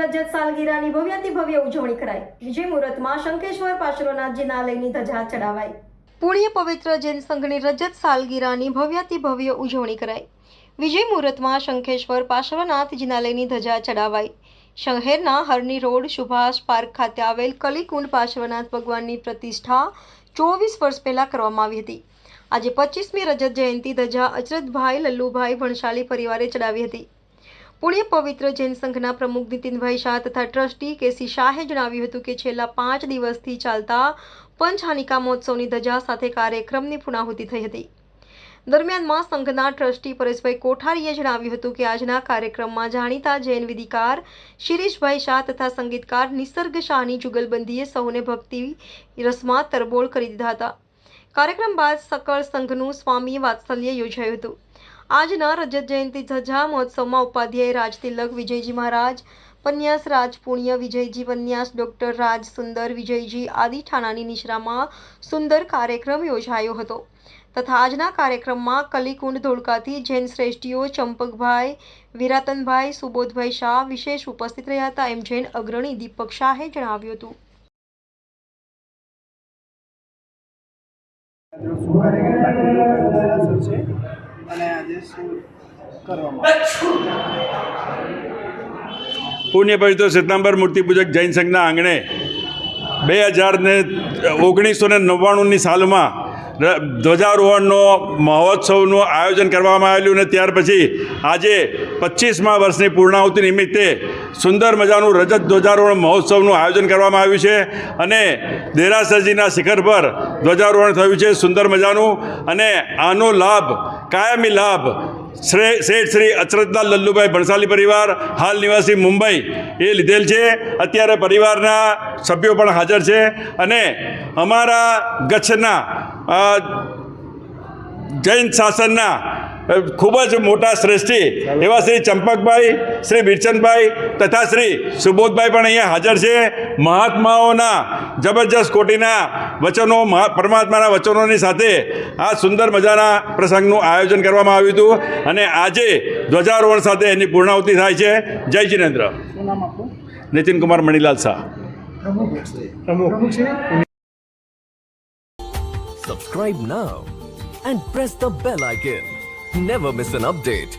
રજત સાલગીરાની ભવ્યાતિ ભવ્ય ઉજવણી કરાઈ। વિજય મુહૂર્તમાં શંખેશ્વર પાર્શ્વનાથજીના આલયની ધજા ચડાવાઈ। પુણ્ય પવિત્ર જૈન સંઘની રજત સાલગીરાની ભવ્યાતિ ભવ્ય ઉજવણી કરાઈ। વિજય મુહૂર્તમાં શંખેશ્વર પાર્શ્વનાથજીના આલયની ધજા ચડાવાઈ। શહેરના હરની રોડ સુભાષ પાર્ક ખાતે આવેલ કલીકુંડ પાર્શ્વનાથ ભગવાનની પ્રતિષ્ઠા 24 વર્ષ પહેલા કરવામાં આવી હતી। આજે 25મી રજત જયંતિ ધજા અચરતભાઈ લલ્લુભાઈ ભણશાલી પરિવારે ચડાવી હતી। પુણ્ય પવિત્ર જૈન સંઘના પ્રમુખ નીતિનભાઈ શાહ તથા ટ્રસ્ટી કેસી શાહે જણાવ્યું હતું કે છેલ્લા 5 દિવસથી ચાલતા પંચહાનિકા મહોત્સવની ધજા સાથે કાર્યક્રમની પૂર્ણાહુતિ થઈ હતી। દરમિયાનમાં સંઘના ટ્રસ્ટી પરેશભાઈ કોઠારીએ જણાવ્યું હતું કે આજના કાર્યક્રમમાં જાણીતા જૈન વિધિકાર શિરીષભાઈ શાહ તથા સંગીતકાર નિસર્ગ શાહની જુગલબંધીએ સૌને ભક્તિ રસમાં તરબોળ કરી દીધા હતા। કાર્યક્રમ બાદ સકળ સંઘનું સ્વામી વાત્સલ્ય યોજાયું હતું। આજના રજત જયંતિ ધજા મહોત્સવમાં ઉપાધ્યાય રાજતિલક વિજયજી મહારાજ, પન્યાસ રાજપુણ્ય વિજયજી પન્યાસ, ડોક્ટર રાજ સુંદર વિજયજી આદિ ઠાણાની નિશ્રામાં સુંદર કાર્યક્રમ યોજાયો હતો તથા આજના કાર્યક્રમમાં કલીકુંડ ધોળકાથી જૈન શ્રેષ્ઠીઓ ચંપકભાઈ, વિરાતનભાઈ, સુબોધભાઈ શાહ વિશેષ ઉપસ્થિત રહ્યા હતા એમ જૈન અગ્રણી દીપક શાહે જણાવ્યું હતું। પુણ્ય પવિત્ર શ્વેતાંબર મૂર્તિ પૂજક જૈન સંઘના આંગણે 1999ની સાલમાં ધ્વજારોહણનો મહોત્સવનું આયોજન કરવામાં આવેલું અને ત્યાર પછી આજે 25મા વર્ષની પૂર્ણાહુતિ નિમિત્તે સુંદર મજાનું રજત ધ્વજારોહણ મહોત્સવનું આયોજન કરવામાં આવ્યું છે અને દેરાસરજીના શિખર પર ધ્વજારોહણ થયું છે સુંદર મજાનું। અને આનો લાભ કાયમી લાભ શેઠ શ્રી અચરતલાલ લલ્લુભાઈ ભણસાલી પરિવાર હાલ નિવાસી મુંબઈ એ લીધેલ છે। અત્યારે પરિવારના સભ્યો પણ હાજર છે અને અમારા કચ્છના જૈન શાસનના ખૂબ જ મોટા શ્રેષ્ઠી એવા શ્રી ચંપકભાઈ, શ્રી વીરચંદભાઈ તથા શ્રી સુબોધભાઈ પણ અહીંયા હાજર છે। મહાત્માઓના જબરજસ્ત કોટીના વચનો, પરમાત્માના વચનોની સાથે આ સુંદર મજાના પ્રસંગનું આયોજન કરવામાં આવ્યું હતું અને આજે ધ્વજારોહણ સાથે એની પૂર્ણાહુતિ થાય છે। જય Jinendra. Nitin Kumar Manilal Shah. Subscribe now and press the bell icon. Never miss an update.